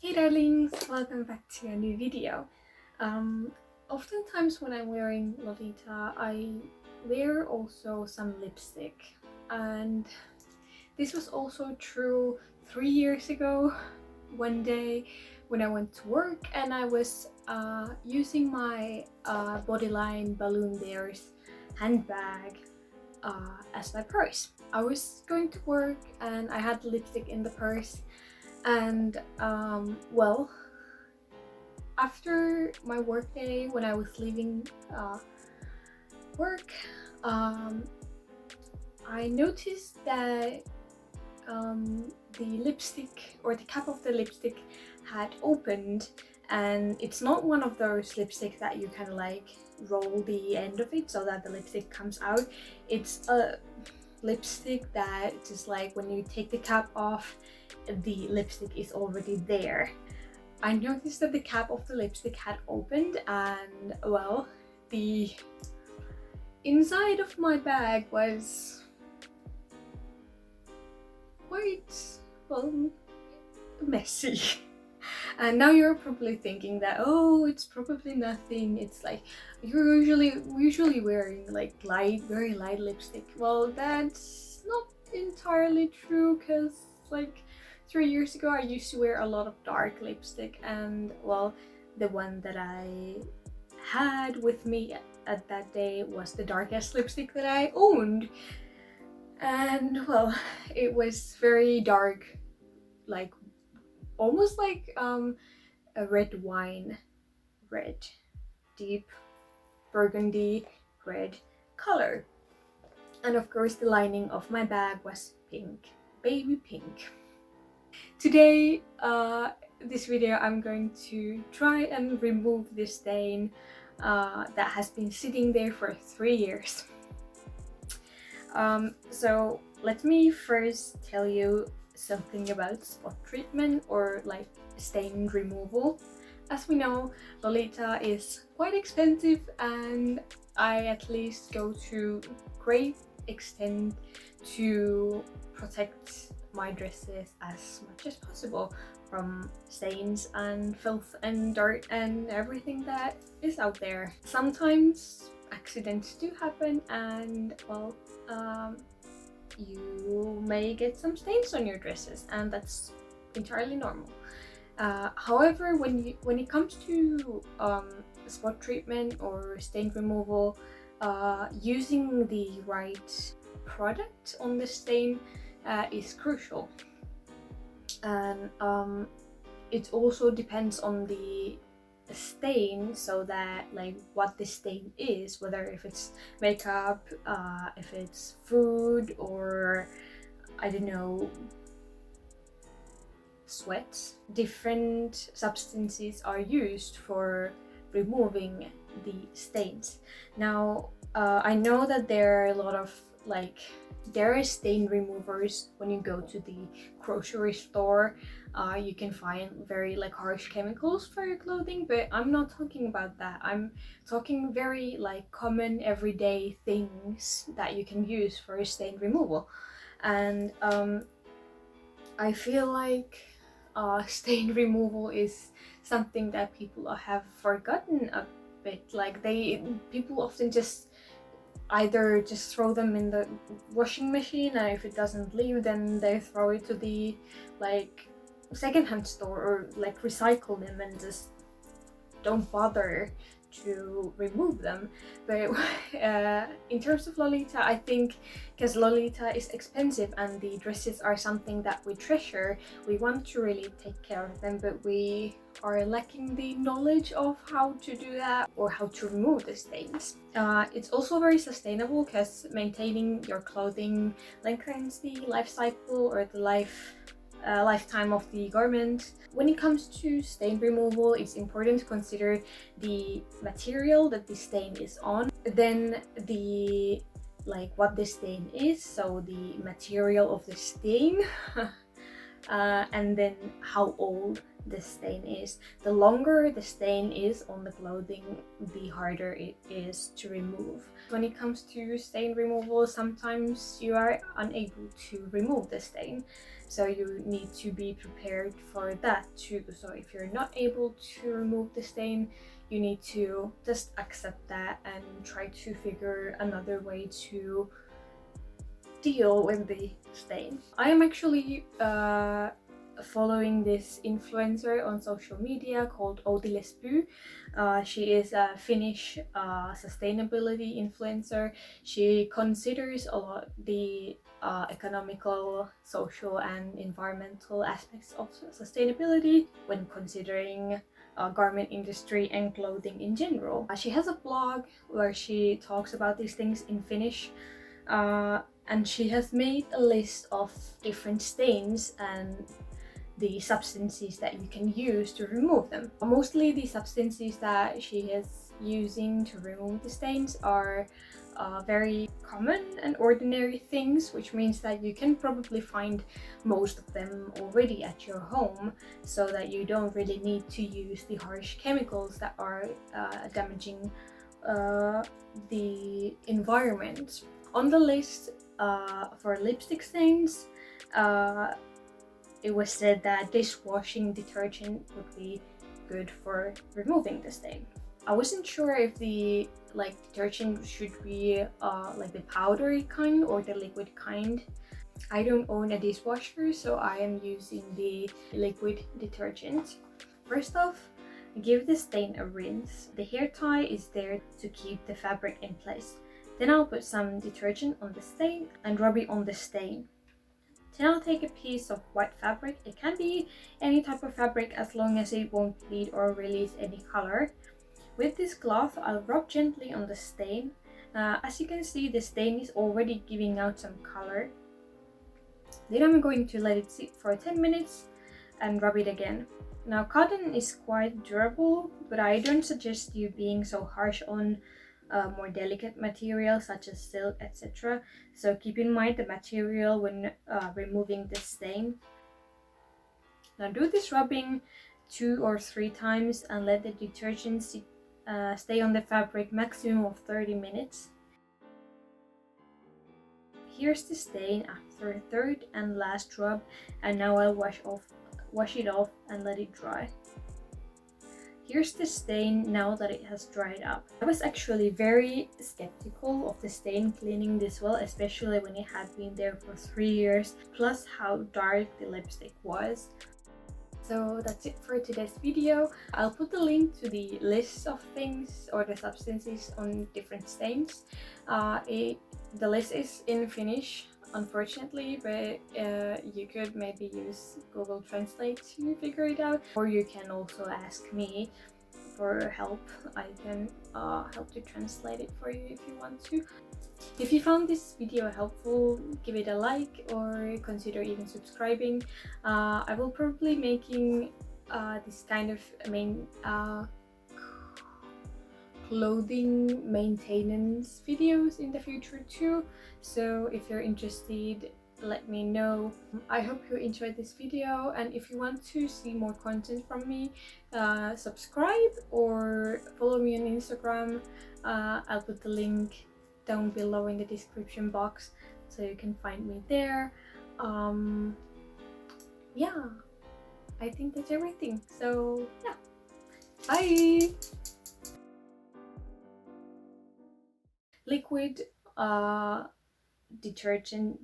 Hey darlings, welcome back to a new video. Oftentimes when I'm wearing Lolita, I wear also some lipstick, and this was also true 3 years ago. One day when I went to work and I was using my Bodyline Balloon Bears handbag as my purse. I was going to work and I had lipstick in the purse, and well, after my work day, when I was leaving work, I noticed that the lipstick, or the cap of the lipstick, had opened, and it's not one of those lipsticks that you kind of like roll the end of it so that the lipstick comes out. It's a lipstick that just like when you take the cap off, the lipstick is already there. I noticed that the cap of the lipstick had opened, and well, the inside of my bag was quite, well, messy. And now you're probably thinking that, oh, it's probably nothing. It's like you're usually wearing like very light lipstick. Well, that's not entirely true, because like 3 years ago I used to wear a lot of dark lipstick, and well, the one that I had with me at that day was the darkest lipstick that I owned. And well, it was very dark, like almost like a red wine red, deep burgundy red color. And of course the lining of my bag was pink, baby pink. Today, this video, I'm going to try and remove this stain that has been sitting there for 3 years. So let me first tell you something about spot treatment, or like stain removal. As we know, Lolita is quite expensive, and I at least go to great extent to protect my dresses as much as possible from stains and filth and dirt and everything that is out there. Sometimes accidents do happen, and well, you may get some stains on your dresses, and that's entirely normal. However, when it comes to spot treatment or stain removal, using the right product on the stain is crucial. And it also depends on the stain, so that like what the stain is, whether if it's makeup, if it's food, or I don't know, sweat. Different substances are used for removing the stains. Now, I know that there are a lot of there are stain removers when you go to the grocery store. You can find very like harsh chemicals for your clothing, but I'm not talking about that. I'm talking very like common everyday things that you can use for stain removal. And I feel like stain removal is something that people have forgotten a bit. Like people often just either just throw them in the washing machine, and if it doesn't leave, then they throw it to the like secondhand store, or like recycle them and just don't bother to remove them. But in terms of Lolita, I think because Lolita is expensive and the dresses are something that we treasure, we want to really take care of them, but we are lacking the knowledge of how to do that or how to remove the stains. It's also very sustainable, because maintaining your clothing lengthens the life cycle, or the lifetime of the garment. When it comes to stain removal, it's important to consider the material that the stain is on, then the what the stain is, so the material of the stain, and then how old the stain is. The longer the stain is on the clothing, the harder it is to remove. When it comes to stain removal, sometimes you are unable to remove the stain, so you need to be prepared for that too. So if you're not able to remove the stain, you need to just accept that and try to figure another way to deal with the stain. I am actually following this influencer on social media called Outilespy. She is a Finnish sustainability influencer. She considers a lot the economical, social and environmental aspects of sustainability when considering garment industry and clothing in general. She has a blog where she talks about these things in Finnish, and she has made a list of different stains and the substances that you can use to remove them. Mostly the substances that she is using to remove the stains are very common and ordinary things, which means that you can probably find most of them already at your home, so that you don't really need to use the harsh chemicals that are damaging the environment. On the list for lipstick stains, it was said that dishwashing detergent would be good for removing the stain. I wasn't sure if the detergent should be like the powdery kind or the liquid kind. I don't own a dishwasher, so I am using the liquid detergent. First off, give the stain a rinse. The hair tie is there to keep the fabric in place. Then I'll put some detergent on the stain and rub it on the stain. Then I'll take a piece of white fabric. It can be any type of fabric as long as it won't bleed or release any color. With this cloth, I'll rub gently on the stain. As you can see, the stain is already giving out some color. Then I'm going to let it sit for 10 minutes and rub it again. Now, cotton is quite durable, but I don't suggest you being so harsh on more delicate materials such as silk, etc. So keep in mind the material when removing the stain. Now do this rubbing 2 or 3 times and let the detergent stay on the fabric maximum of 30 minutes. Here's the stain after a third and last rub, and now I'll wash it off and let it dry. Here's the stain now that it has dried up. I was actually very skeptical of the stain cleaning this well, especially when it had been there for 3 years, plus how dark the lipstick was. So that's it for today's video. I'll put the link to the list of things or the substances on different stains. The list is in Finnish, unfortunately, but you could maybe use Google Translate to figure it out, or you can also ask me for help. I can help to translate it for you if you want to. If you found this video helpful, give it a like or consider even subscribing. I will probably making this kind of clothing maintenance videos in the future too, so if you're interested, let me know. I hope you enjoyed this video, and if you want to see more content from me, subscribe or follow me on Instagram. I'll put the link down below in the description box so you can find me there. Yeah, I think that's everything, so yeah, bye. Liquid detergent